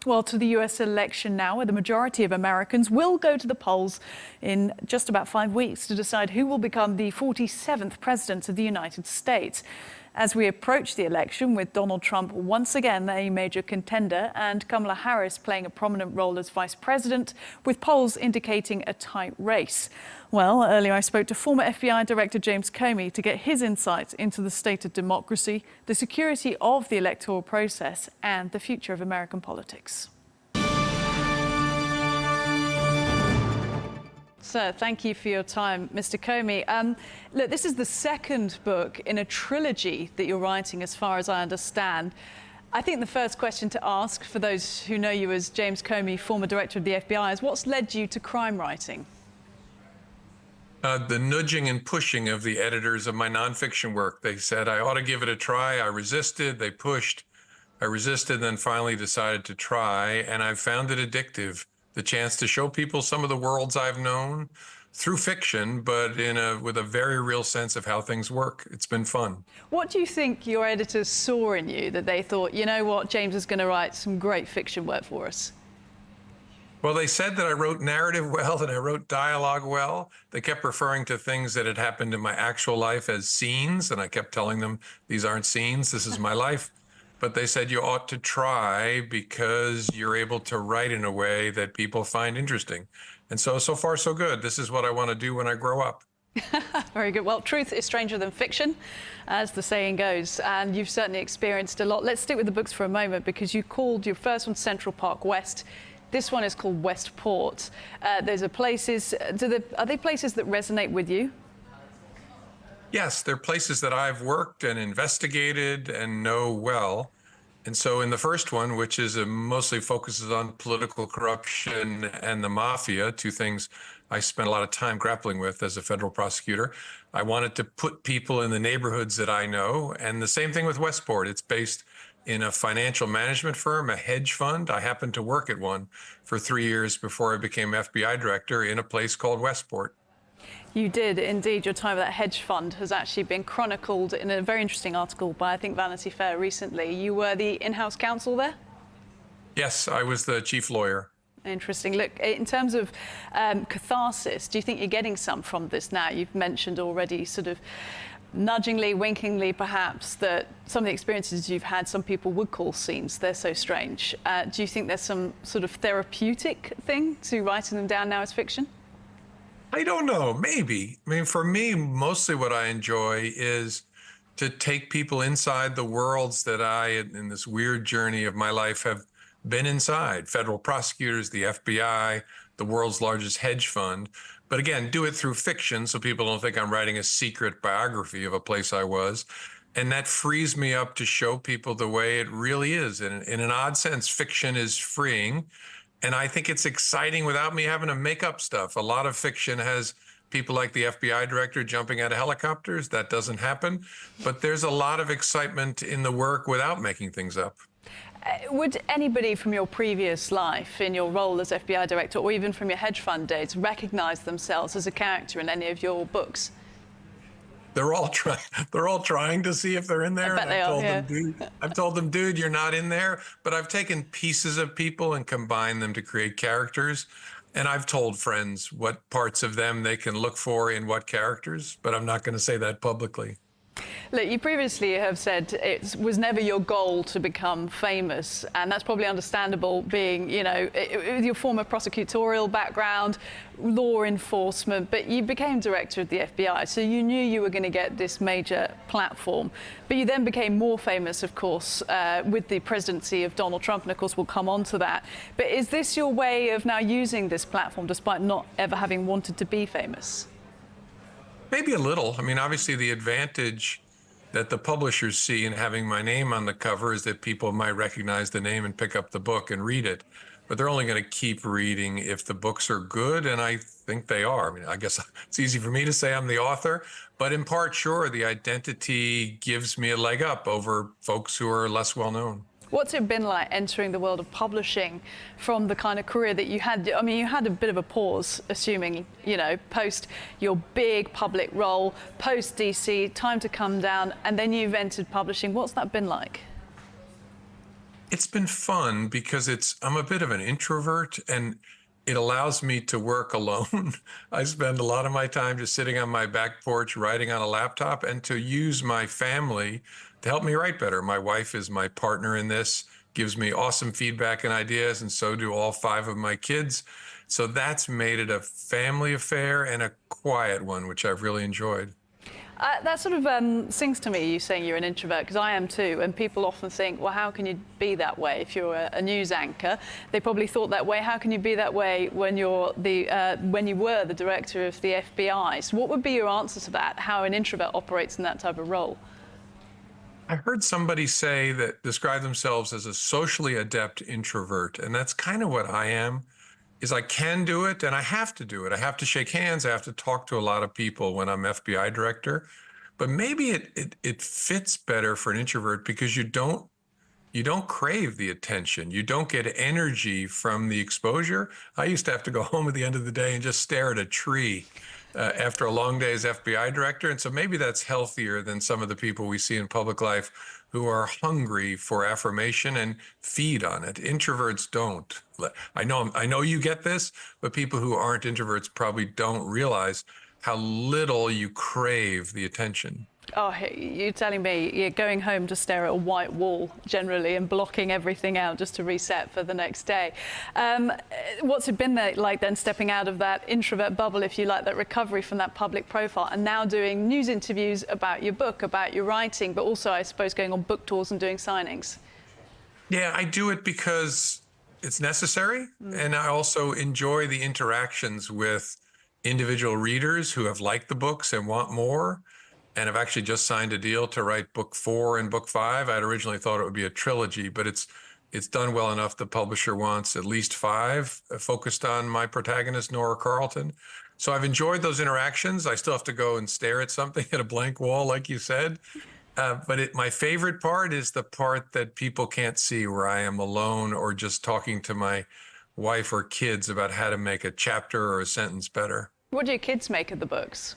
Well, to the US election now, where the majority of Americans will go to the polls in just about 5 weeks to decide who will become the 47th president of the United States. As we approach the election, with Donald Trump once again a major contender and Kamala Harris playing a prominent role as vice president, with polls indicating a tight race. Well, earlier I spoke to former FBI Director James Comey to get his insights into the state of democracy, the security of the electoral process, and the future of American politics. Sir, thank you for your time, Mr. Comey. Look, this is the second book in a trilogy that you're writing, as far as I understand. I think the first question to ask, for those who know you as James Comey, former director of the FBI, is what's led you to crime writing? The nudging and pushing of the editors of my nonfiction work. They said I ought to give it a try. I resisted. They pushed. I resisted, then finally decided to try, and I've found it addictive. The chance to show people some of the worlds I've known through fiction, but with a very real sense of how things work. It's been fun. What do you think your editors saw in you that they thought, you know what, James is going to write some great fiction work for us? Well, they said that I wrote narrative well and I wrote dialogue well. They kept referring to things that had happened in my actual life as scenes, and I kept telling them, these aren't scenes, this is my life. But they said you ought to try because you're able to write in a way that people find interesting. And so far, so good. This is what I want to do when I grow up. Very good. Well, truth is stranger than fiction, as the saying goes, and you've certainly experienced a lot. Let's stick with the books for a moment, because you called your first one Central Park West. This one is called Westport. Those are places, are they places that resonate with you? Yes, they're places that I've worked and investigated and know well. And so in the first one, which is mostly focuses on political corruption and the mafia, two things I spent a lot of time grappling with as a federal prosecutor, I wanted to put people in the neighborhoods that I know. And the same thing with Westport. It's based in a financial management firm, a hedge fund. I happened to work at one for 3 years before I became FBI director in a place called Westport. You did, indeed. Your time at that hedge fund has actually been chronicled in a very interesting article by, I think, Vanity Fair recently. You were the in-house counsel there? Yes, I was the chief lawyer. Interesting. Look, in terms of catharsis, do you think you're getting some from this now? You've mentioned already, sort of nudgingly, winkingly, perhaps, that some of the experiences you've had, some people would call scenes. They're so strange. Do you think there's some sort of therapeutic thing to writing them down now as fiction? I don't know, maybe. I mean, for me, mostly what I enjoy is to take people inside the worlds that I, in this weird journey of my life, have been inside. Federal prosecutors, the FBI, the world's largest hedge fund. But again, do it through fiction so people don't think I'm writing a secret biography of a place I was. And that frees me up to show people the way it really is. In an odd sense, fiction is freeing. And I think it's exciting without me having to make up stuff. A lot of fiction has people like the FBI director jumping out of helicopters. That doesn't happen. But there's a lot of excitement in the work without making things up. Would anybody from your previous life, in your role as FBI director, or even from your hedge fund days, recognize themselves as a character in any of your books? They're all trying to see if they're in there. I bet they are, yeah. I've told them, dude, you're not in there. But I've taken pieces of people and combined them to create characters. And I've told friends what parts of them they can look for in what characters, but I'm not going to say that publicly. Look, you previously have said it was never your goal to become famous, and that's probably understandable, being, you know, with your former prosecutorial background, law enforcement, but you became director of the FBI, so you knew you were going to get this major platform. But you then became more famous, of course, with the presidency of Donald Trump, and of course we'll come on to that. But is this your way of now using this platform, despite not ever having wanted to be famous? Maybe a little. I mean, obviously the advantage that the publishers see in having my name on the cover is that people might recognize the name and pick up the book and read it. But they're only going to keep reading if the books are good, and I think they are. I mean, I guess it's easy for me to say I'm the author, but in part, sure, the identity gives me a leg up over folks who are less well known. What's it been like entering the world of publishing from the kind of career that you had? I mean, you had a bit of a pause, assuming, you know, post your big public role, post DC, time to come down, and then you've entered publishing. What's that been like? It's been fun because I'm a bit of an introvert and it allows me to work alone. I spend a lot of my time just sitting on my back porch writing on a laptop and to use my family to help me write better. My wife is my partner in this, gives me awesome feedback and ideas, and so do all five of my kids. So that's made it a family affair and a quiet one, which I've really enjoyed. That sort of sings to me, you saying you're an introvert, because I am too. And people often think, well, how can you be that way if you're a news anchor? They probably thought that way. How can you be that way when you're when you were the director of the FBI? So what would be your answer to that? How an introvert operates in that type of role? I heard somebody say that describe themselves as a socially adept introvert, and that's kind of what I am. Is I can do it and I have to do it. I have to shake hands. I have to talk to a lot of people when I'm FBI director. But maybe it fits better for an introvert because you don't crave the attention. You don't get energy from the exposure. I used to have to go home at the end of the day and just stare at a tree after a long day as FBI director. And so maybe that's healthier than some of the people we see in public life who are hungry for affirmation and feed on it. Introverts don't. I know you get this, but people who aren't introverts probably don't realize how little you crave the attention. Oh, you're telling me you're going home to stare at a white wall generally and blocking everything out just to reset for the next day. What's it been like then stepping out of that introvert bubble, if you like, that recovery from that public profile and now doing news interviews about your book, about your writing, but also, I suppose, going on book tours and doing signings? Yeah, I do it because it's necessary. And I also enjoy the interactions with individual readers who have liked the books and want more. And I've actually just signed a deal to write book 4 and book 5. I'd originally thought it would be a trilogy, but it's done well enough. The publisher wants at least 5 focused on my protagonist, Nora Carlton. So I've enjoyed those interactions. I still have to go and stare at something at a blank wall, like you said. But my favorite part is the part that people can't see, where I am alone or just talking to my wife or kids about how to make a chapter or a sentence better. What do your kids make of the books?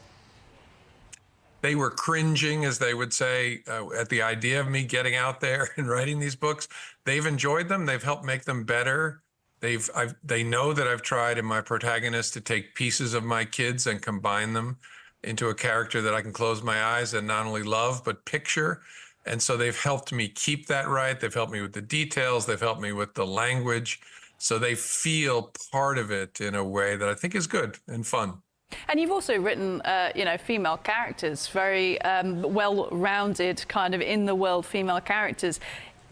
They were cringing, as they would say, at the idea of me getting out there and writing these books. They've enjoyed them. They've helped make them better. They know that I've tried in my protagonist to take pieces of my kids and combine them into a character that I can close my eyes and not only love, but picture. And so they've helped me keep that right. They've helped me with the details. They've helped me with the language. So they feel part of it in a way that I think is good and fun. And you've also written, female characters, very well-rounded, kind of in-the-world female characters.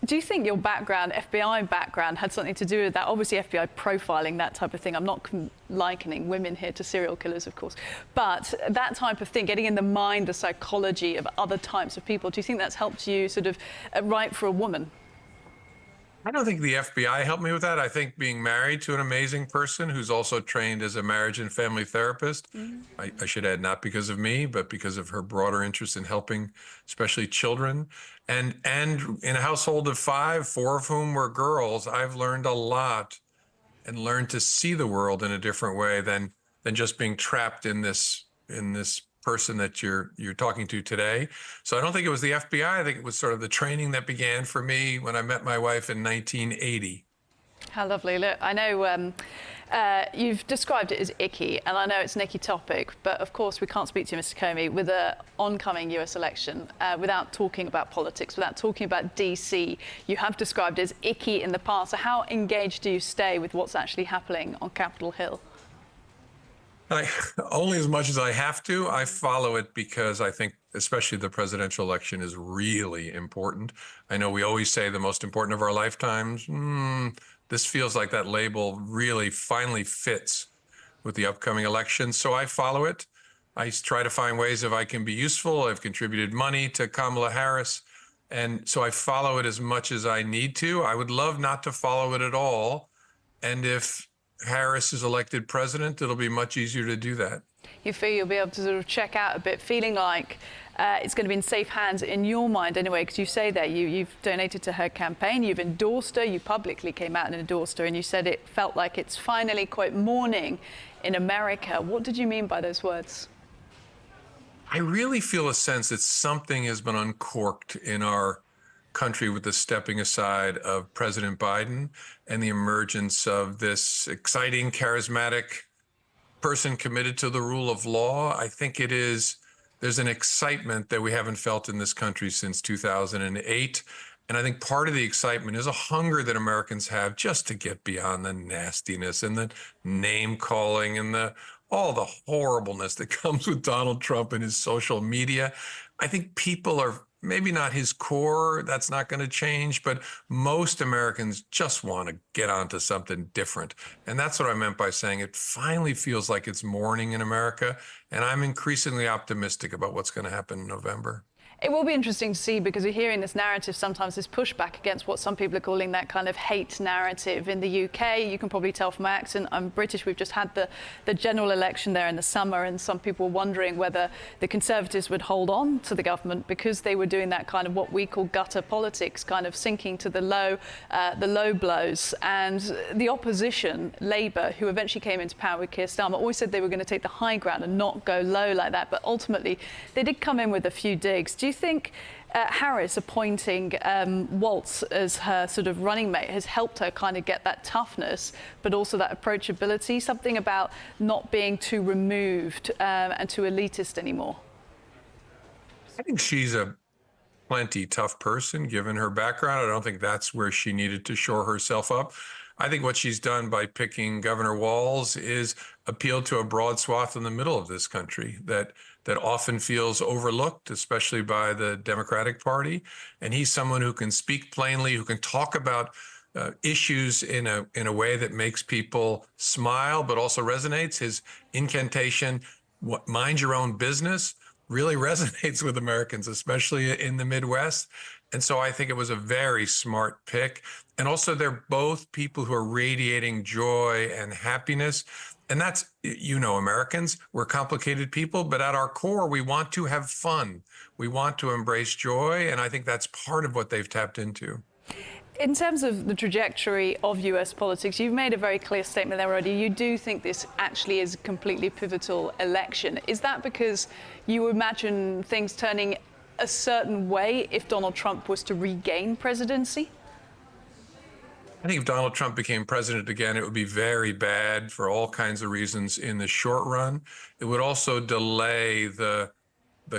Do you think your background, FBI background, had something to do with that? Obviously, FBI profiling, that type of thing. I'm not likening women here to serial killers, of course. But that type of thing, getting in the mind, the psychology of other types of people, do you think that's helped you sort of write for a woman? I don't think the FBI helped me with that. I think being married to an amazing person who's also trained as a marriage and family therapist, I should add, not because of me, but because of her broader interest in helping, especially children. And in a household of 5, 4 of whom were girls, I've learned a lot and learned to see the world in a different way than just being trapped in this person that you're talking to today. So I don't think it was the FBI. I think it was sort of the training that began for me when I met my wife in 1980. How lovely. Look, I know you've described it as icky, and I know it's an icky topic, but of course we can't speak to you, Mr. Comey, with the oncoming US election without talking about politics, without talking about DC. You have described it as icky in the past. So how engaged do you stay with what's actually happening on Capitol Hill? Only as much as I have to. I follow it because I think especially the presidential election is really important. I know we always say the most important of our lifetimes. This feels like that label really finally fits with the upcoming election. So I follow it. I try to find ways if I can be useful. I've contributed money to Kamala Harris. And so I follow it as much as I need to. I would love not to follow it at all. And if Harris is elected president, it'll be much easier to do that. You feel you'll be able to sort of check out a bit, feeling like it's going to be in safe hands in your mind anyway, because you say that you've donated to her campaign, you've endorsed her, you publicly came out and endorsed her, and you said it felt like it's finally, quote, morning in America. What did you mean by those words? I really feel a sense that something has been uncorked in our country with the stepping aside of President Biden and the emergence of this exciting, charismatic person committed to the rule of law. I think there's an excitement that we haven't felt in this country since 2008. And I think part of the excitement is a hunger that Americans have just to get beyond the nastiness and the name calling and all the horribleness that comes with Donald Trump and his social media. I think people are maybe not his core, that's not going to change, but most Americans just want to get onto something different. And that's what I meant by saying it finally feels like it's morning in America. And I'm increasingly optimistic about what's going to happen in November. It will be interesting to see, because we're hearing this narrative, sometimes this pushback against what some people are calling that kind of hate narrative. In the UK, you can probably tell from my accent, I'm British. We've just had the general election there in the summer, and some people were wondering whether the Conservatives would hold on to the government because they were doing that kind of what we call gutter politics, kind of sinking to the low blows. And the opposition, Labour, who eventually came into power with Keir Starmer, always said they were going to take the high ground and not go low like that. But ultimately, they did come in with a few digs. Do you think Harris appointing Waltz as her sort of running mate has helped her kind of get that toughness, but also that approachability, something about not being too removed and too elitist anymore? I think she's a plenty tough person, given her background. I don't think that's where she needed to shore herself up. I think what she's done by picking Governor Walz is appeal to a broad swath in the middle of this country that often feels overlooked, especially by the Democratic Party. And he's someone who can speak plainly, who can talk about issues in a way that makes people smile, but also resonates. His incantation, mind your own business, really resonates with Americans, especially in the Midwest. And so I think it was a very smart pick. And also, they're both people who are radiating joy and happiness. And that's, Americans, we're complicated people, but at our core, we want to have fun. We want to embrace joy. And I think that's part of what they've tapped into. In terms of the trajectory of US politics, you've made a very clear statement there already. You do think this actually is a completely pivotal election. Is that because you imagine things turning a certain way if Donald Trump was to regain presidency? I think if Donald Trump became president again, it would be very bad for all kinds of reasons in the short run. It would also delay the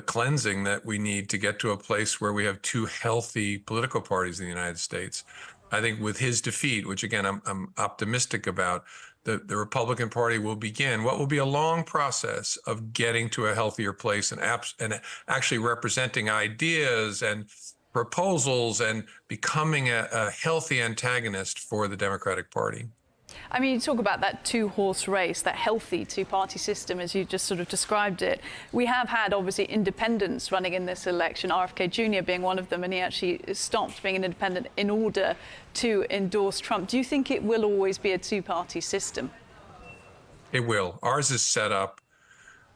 cleansing that we need to get to a place where we have two healthy political parties in the United States. I think with his defeat, which again, I'm optimistic about, the Republican Party will begin what will be a long process of getting to a healthier place and actually representing ideas and proposals and becoming a healthy antagonist for the Democratic Party. I mean, you talk about that two-horse race, that healthy two-party system, as you just sort of described it. We have had, obviously, independents running in this election, RFK Jr. being one of them, and he actually stopped being an independent in order to endorse Trump. Do you think it will always be a two-party system? It will. Ours is set up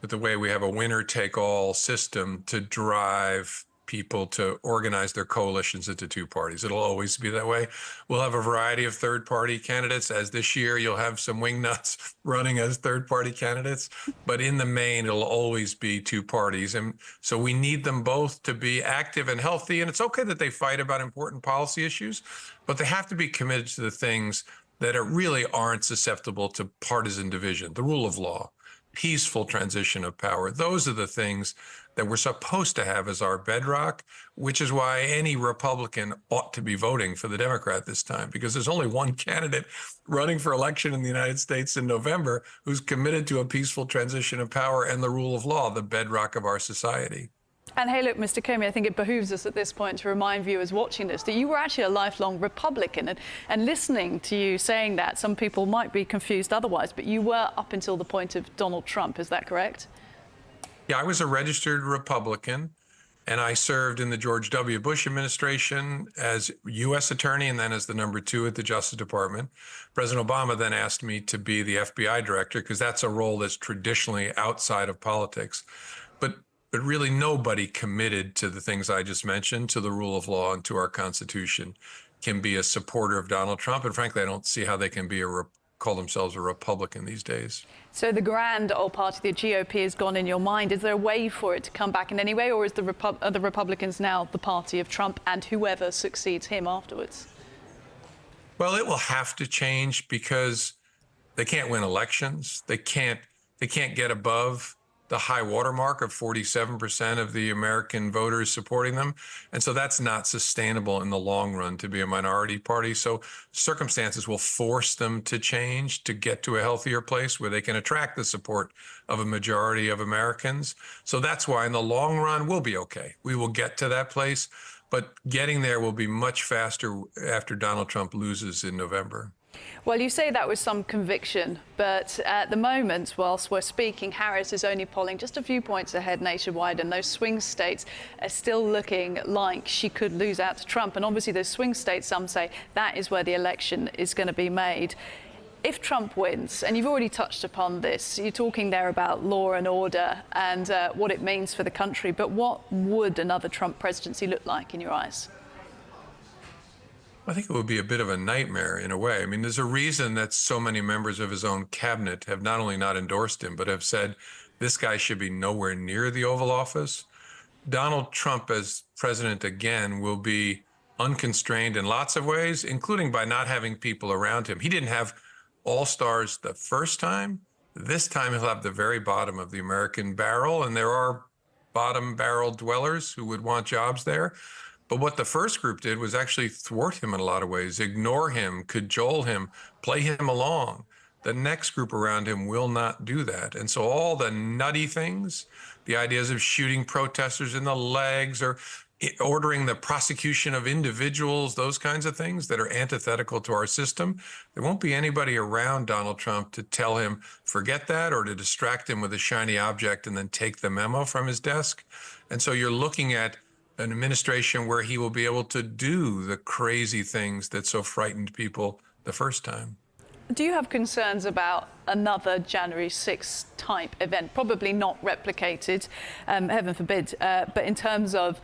with the way we have a winner-take-all system to drive people to organize their coalitions into two parties. It'll always be that way. We'll have a variety of third-party candidates. As this year, you'll have some wingnuts running as third-party candidates. But in the main, it'll always be two parties. And so we need them both to be active and healthy. And it's okay that they fight about important policy issues, but they have to be committed to the things that really aren't susceptible to partisan division: the rule of law, peaceful transition of power. Those are the things that we're supposed to have as our bedrock, which is why any Republican ought to be voting for the Democrat this time, because there's only one candidate running for election in the United States in November who's committed to a peaceful transition of power and the rule of law, the bedrock of our society. And hey, look, Mr. Comey, I think it behooves us at this point to remind viewers watching this that you were actually a lifelong Republican. And listening to you saying that, some people might be confused otherwise, but you were up until the point of Donald Trump. Is that correct? Yeah, I was a registered Republican, and I served in the George W. Bush administration as U.S. attorney and then as the number 2 at the Justice Department. President Obama then asked me to be the FBI director, because that's a role that's traditionally outside of politics. But really nobody committed to the things I just mentioned, to the rule of law and to our Constitution, can be a supporter of Donald Trump. And frankly, I don't see how they can be a call themselves a Republican these days. So the grand old party, the GOP, has gone in your mind. Is there a way for it to come back in any way, or is the Republicans now the party of Trump and whoever succeeds him afterwards? Well, it will have to change because they can't win elections. They can't get above the high watermark of 47% of the American voters supporting them. And so that's not sustainable in the long run to be a minority party. So circumstances will force them to change to get to a healthier place where they can attract the support of a majority of Americans. So that's why in the long run, we'll be okay. We will get to that place, but getting there will be much faster after Donald Trump loses in November. Well, you say that with some conviction, but at the moment, whilst we're speaking, Harris is only polling just a few points ahead nationwide, and those swing states are still looking like she could lose out to Trump. And obviously those swing states, some say, that is where the election is going to be made. If Trump wins, and you've already touched upon this, you're talking there about law and order and what it means for the country, but what would another Trump presidency look like in your eyes? I think it would be a bit of a nightmare in a way. I mean, there's a reason that so many members of his own cabinet have not only not endorsed him, but have said this guy should be nowhere near the Oval Office. Donald Trump as president again will be unconstrained in lots of ways, including by not having people around him. He didn't have all-stars the first time. This time he'll have the very bottom of the American barrel, and there are bottom barrel dwellers who would want jobs there. But what the first group did was actually thwart him in a lot of ways, ignore him, cajole him, play him along. The next group around him will not do that. And so all the nutty things, the ideas of shooting protesters in the legs or ordering the prosecution of individuals, those kinds of things that are antithetical to our system, there won't be anybody around Donald Trump to tell him, forget that, or to distract him with a shiny object and then take the memo from his desk. And so you're looking at an administration where he will be able to do the crazy things that so frightened people the first time. Do you have concerns about another January 6th type event? Probably not replicated, heaven forbid, but in terms of,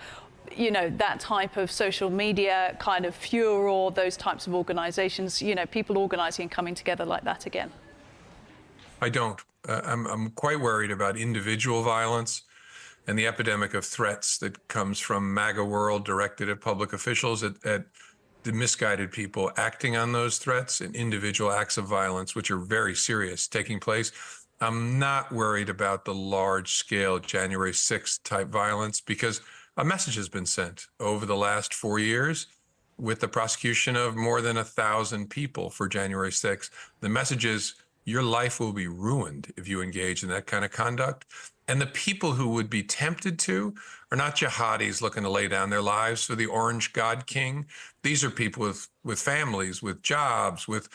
you know, that type of social media kind of furor, those types of organizations, you know, people organizing and coming together like that again? I don't. I'm quite worried about individual violence and the epidemic of threats that comes from MAGA world directed at public officials, at the misguided people acting on those threats and individual acts of violence, which are very serious, taking place. I'm not worried about the large scale January 6th type violence because a message has been sent over the last 4 years with the prosecution of more than 1,000 people for January 6th. The message is your life will be ruined if you engage in that kind of conduct. And the people who would be tempted to are not jihadis looking to lay down their lives for the orange god king. These are people with families, with jobs, with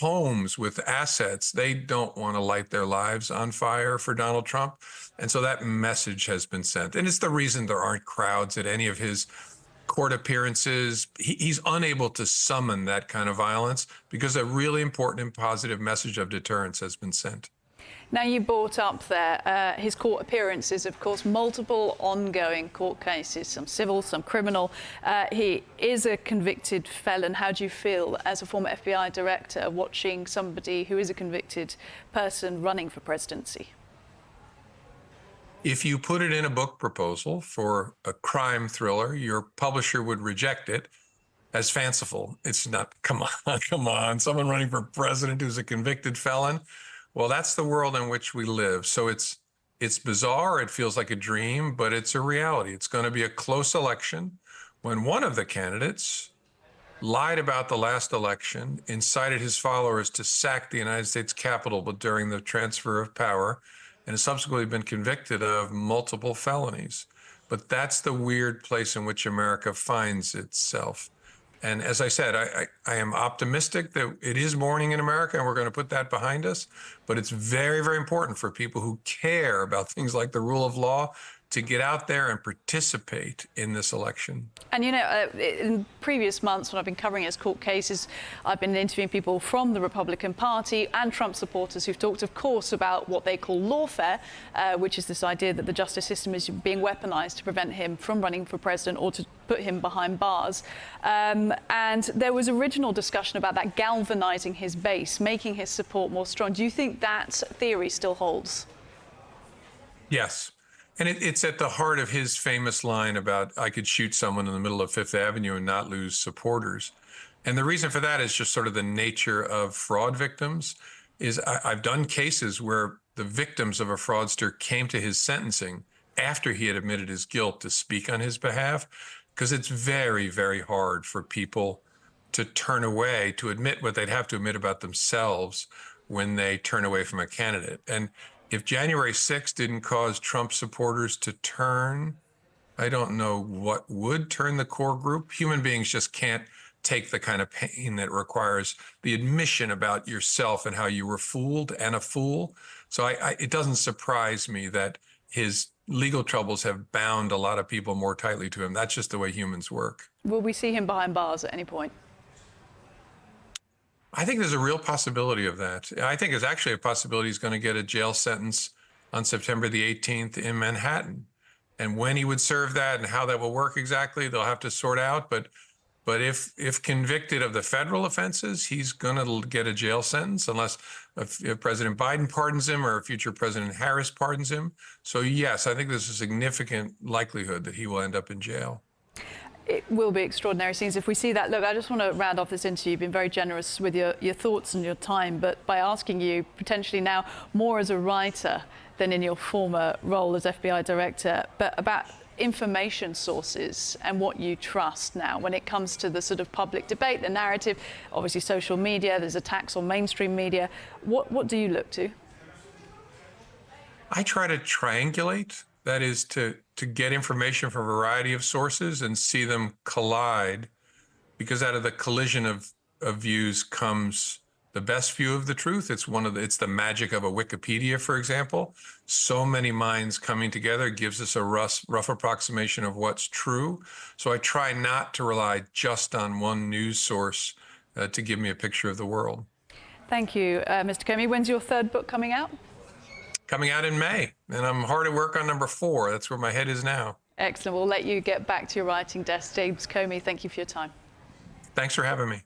homes, with assets. They don't want to light their lives on fire for Donald Trump. And so that message has been sent. And it's the reason there aren't crowds at any of his court appearances. He's unable to summon that kind of violence because a really important and positive message of deterrence has been sent. Now, you brought up there his court appearances, of course, multiple ongoing court cases, some civil, some criminal. He is a convicted felon. How do you feel as a former FBI director watching somebody who is a convicted person running for presidency? If you put it in a book proposal for a crime thriller, your publisher would reject it as fanciful. It's not, come on, come on, someone running for president who's a convicted felon. Well, that's the world in which we live. So it's bizarre. It feels like a dream, but it's a reality. It's going to be a close election when one of the candidates lied about the last election, incited his followers to sack the United States Capitol during the transfer of power, and has subsequently been convicted of multiple felonies. But that's the weird place in which America finds itself. And as I said, I am optimistic that it is morning in America and we're going to put that behind us. But it's very, very important for people who care about things like the rule of law to get out there and participate in this election. And, you know, in previous months when I've been covering his court cases, I've been interviewing people from the Republican Party and Trump supporters who've talked, of course, about what they call lawfare, which is this idea that the justice system is being weaponized to prevent him from running for president or to put him behind bars. And there was original discussion about that galvanizing his base, making his support more strong. Do you think that theory still holds? Yes. And it's at the heart of his famous line about I could shoot someone in the middle of Fifth Avenue and not lose supporters. And the reason for that is just sort of the nature of fraud victims. Is I've done cases where the victims of a fraudster came to his sentencing after he had admitted his guilt to speak on his behalf, because it's very, very hard for people to turn away, to admit what they'd have to admit about themselves when they turn away from a candidate. And if January 6th didn't cause Trump supporters to turn, I don't know what would turn the core group. Human beings just can't take the kind of pain that requires the admission about yourself and how you were fooled and a fool. So it doesn't surprise me that his legal troubles have bound a lot of people more tightly to him. That's just the way humans work. Will we see him behind bars at any point? I think there's a real possibility of that. I think there's actually a possibility he's going to get a jail sentence on September the 18th in Manhattan. And when he would serve that and how that will work exactly, they'll have to sort out. But if convicted of the federal offenses, he's going to get a jail sentence unless if President Biden pardons him or future President Harris pardons him. So, yes, I think there's a significant likelihood that he will end up in jail. It will be extraordinary scenes if we see that. Look, I just want to round off this interview. You've been very generous with your thoughts and your time, but by asking you potentially now more as a writer than in your former role as FBI Director, but about information sources and what you trust now when it comes to the sort of public debate, the narrative, obviously social media, there's attacks on mainstream media. What do you look to? I try to triangulate. That is to get information from a variety of sources and see them collide, because out of the collision of views comes the best view of the truth. It's the magic of a Wikipedia, for example. So many minds coming together gives us a rough approximation of what's true. So I try not to rely just on one news source to give me a picture of the world. Thank you, Mr. Comey. When's your third book coming out? Coming out in May, and I'm hard at work on number 4. That's where my head is now. Excellent. We'll let you get back to your writing desk. James Comey, thank you for your time. Thanks for having me.